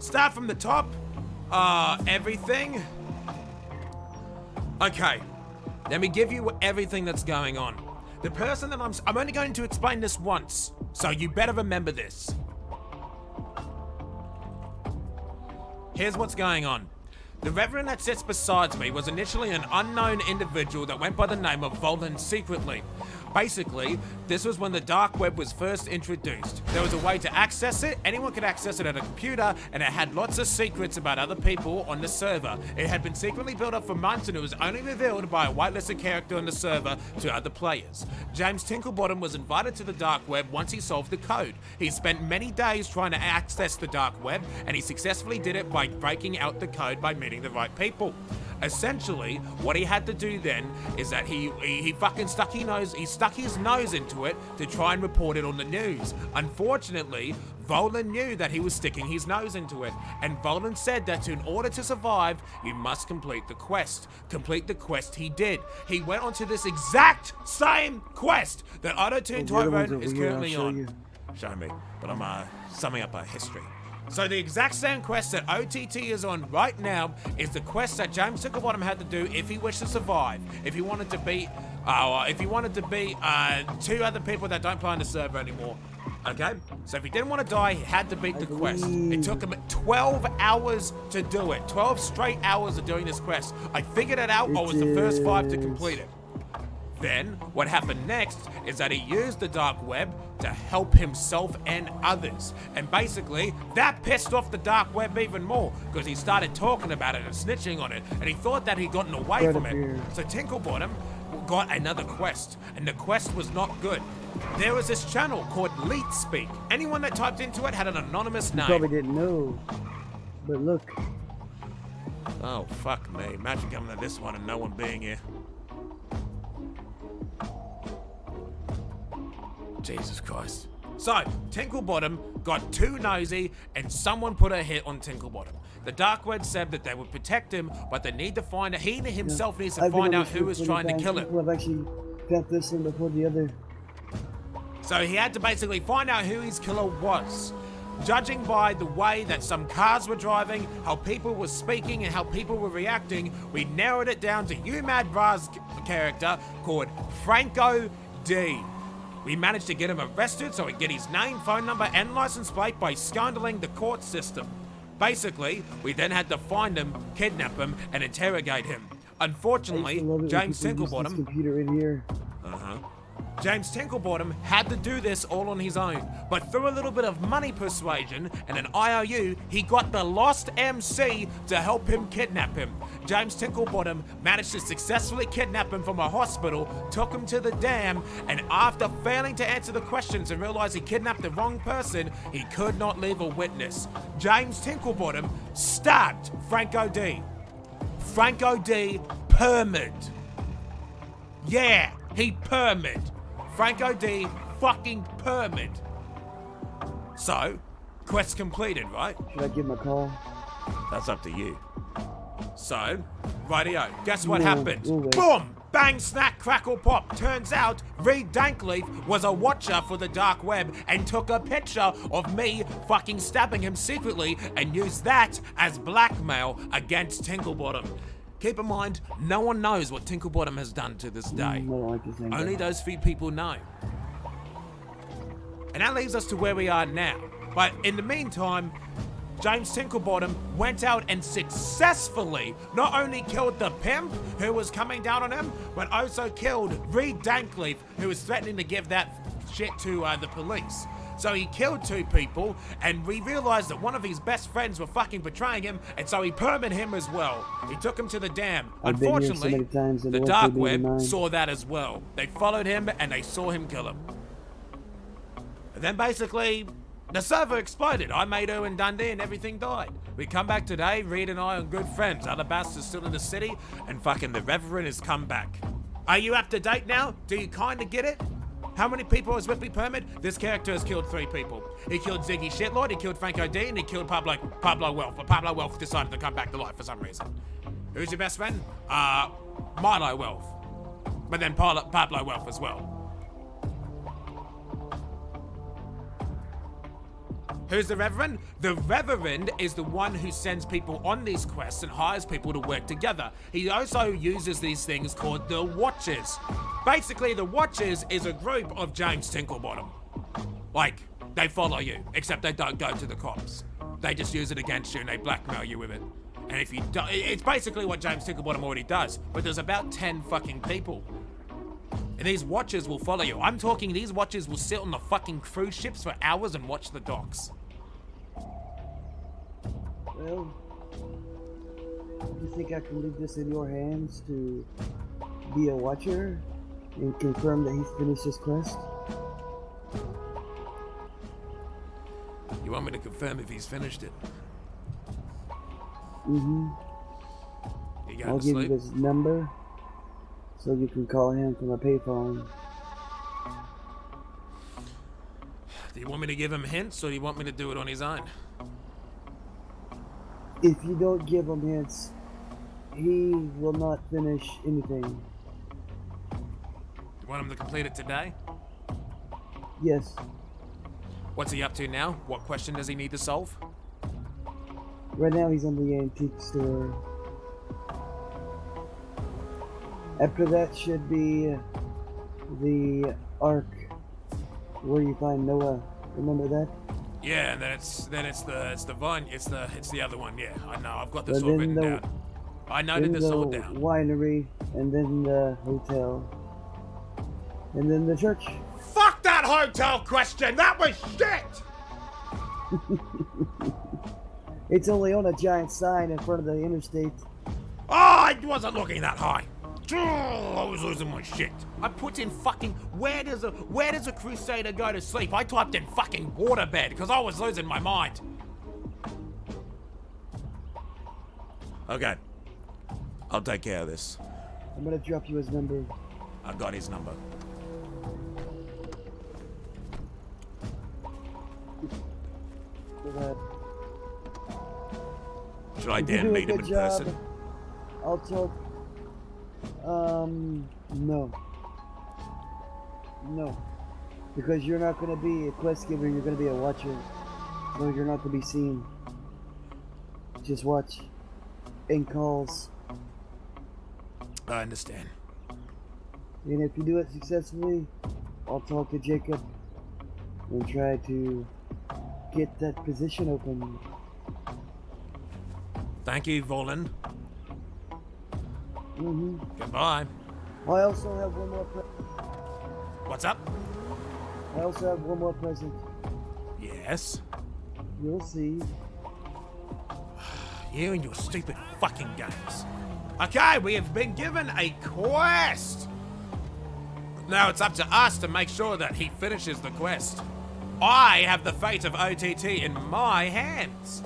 Start from the top. Everything. Okay. Let me give you everything that's going on. The person that I'm only going to explain this once, so you better remember this. Here's what's going on. The Reverend that sits beside me was initially an unknown individual that went by the name of Volan Secretly. Basically, this was when the dark web was first introduced. There was a way to access it, anyone could access it at a computer, and it had lots of secrets about other people on the server. It had been secretly built up for months and it was only revealed by a whitelisted character on the server to other players. James Tinklebottom was invited to the dark web once he solved the code. He spent many days trying to access the dark web, and he successfully did it by breaking out the code by meeting the right people. Essentially, what he had to do then is that he fucking stuck his nose into it to try and report it on the news. Unfortunately, Volan knew that he was sticking his nose into it, and Volan said that in order to survive, you must complete the quest. Complete the quest he did. He went onto this exact same quest that Auto-Tune Tyrone is currently on. Show me, but I'm summing up our history. So the exact same quest that OTT is on right now is the quest that James Tinklebottom had to do if he wished to survive. If he wanted to beat, two other people that don't play on the server anymore. Okay? So if he didn't want to die, he had to beat the quest. It took him 12 hours to do it. 12 straight hours of doing this quest. I figured it out. I was the first 5 to complete it. Then, what happened next is that he used the dark web to help himself and others. And basically, that pissed off the dark web even more, because he started talking about it and snitching on it, and he thought that he'd gotten away from it. So Tinklebottom got another quest, and the quest was not good. There was this channel called Leet Speak. Anyone that typed into it had an anonymous name. You probably didn't know, but look. Oh, fuck me. Imagine coming to this one and no one being here. Jesus Christ. So, Tinklebottom got too nosy and someone put a hit on Tinklebottom. The dark web said that they would protect him, but they need to find out, he himself needs to find out who is trying to kill him. I've actually got this one before the other. So he had to basically find out who his killer was. Judging by the way that some cars were driving, how people were speaking, and how people were reacting, we narrowed it down to UMad Bra's character called Franco D. We managed to get him arrested so we get his name, phone number, and license plate by scoundreling the court system. Basically, we then had to find him, kidnap him, and interrogate him. Unfortunately, James Tinklebottom... computer in here. James Tinklebottom had to do this all on his own, but through a little bit of money persuasion and an IOU, he got the Lost MC to help him kidnap him. James Tinklebottom managed to successfully kidnap him from a hospital, took him to the dam, and after failing to answer the questions and realize he kidnapped the wrong person, he could not leave a witness. James Tinklebottom stabbed Franco D. Franco D permed. Yeah, he permed. Franco D fucking permit. So, quest completed, right? Should I give him a call? That's up to you. So, rightio, guess what No, happened? no way. Boom! Bang, snack, crackle, pop. Turns out, Reed Dankleaf was a watcher for the dark web and took a picture of me fucking stabbing him secretly and used that as blackmail against Tinklebottom. Keep in mind, no one knows what Tinklebottom has done to this day. I don't like this thing. Only those few people know. And that leaves us to where we are now. But in the meantime, James Tinklebottom went out and successfully not only killed the pimp who was coming down on him, but also killed Reed Dankleaf, who was threatening to give that shit to the police. So he killed 2 people, and we realized that one of his best friends were fucking betraying him, and so he permitted him as well. He took him to the dam. Unfortunately, the dark web saw that as well. They followed him, and they saw him kill him. And then basically, the server exploded. I made Erwin Dundee, and everything died. We come back today, Reed and I are good friends. Other bastards still in the city, and fucking the Reverend has come back. Are you up to date now? Do you kinda get it? How many people has Whimpy permit? This character has killed 3 people. He killed Ziggy Shitlord, he killed Franco D, and he killed Pablo Welf. But Pablo Welf decided to come back to life for some reason. Who's your best friend? Milo Welf. But then Pablo Welf as well. Who's the Reverend? The Reverend is the one who sends people on these quests and hires people to work together. He also uses these things called the Watchers. Basically, the Watchers is a group of James Tinklebottom. Like, they follow you, except they don't go to the cops. They just use it against you and they blackmail you with it. And if you do, it's basically what James Tinklebottom already does, but there's about 10 fucking people. And these Watchers will follow you. I'm talking these Watchers will sit on the fucking cruise ships for hours and watch the docks. Well, you think I can leave this in your hands to be a watcher and confirm that he's finished his quest? You want me to confirm if he's finished it? Mm-hmm. You going I'll to give sleep? you his number so you can call him from a payphone. Do you want me to give him hints or do you want me to do it on his own? If you don't give him hints, he will not finish anything. You want him to complete it today? Yes. What's he up to now? What question does he need to solve? Right now he's on the antique store. After that should be the Ark where you find Noah. Remember that? Yeah, and then it's the vine, it's the other one. Yeah, I know. I've got this And all then written the- down. I noted Then this the all down. winery, and then the hotel, and then the church. Fuck that hotel question. That was shit. It's only on a giant sign in front of the interstate. Oh, I wasn't looking that high. I was losing my shit. I put in fucking where does a crusader go to sleep? I typed in fucking waterbed because I was losing my mind. Okay. I'll take care of this. I'm gonna drop you his number. I got his number. For that. Should I If you dare do a meet him good in job, person? I'll talk. No. No. Because you're not gonna be a quest giver, you're gonna be a watcher. So you're not gonna be seen. Just watch. And calls. I understand. And if you do it successfully, I'll talk to Jacob and try to get that position open. Thank you, Volan. Mm-hmm. Goodbye. I also have one more What's up? I also have one more present. Yes? You'll see. You and your stupid fucking games. Okay, we have been given a quest. Now it's up to us to make sure that he finishes the quest. I have the fate of OTT in my hands.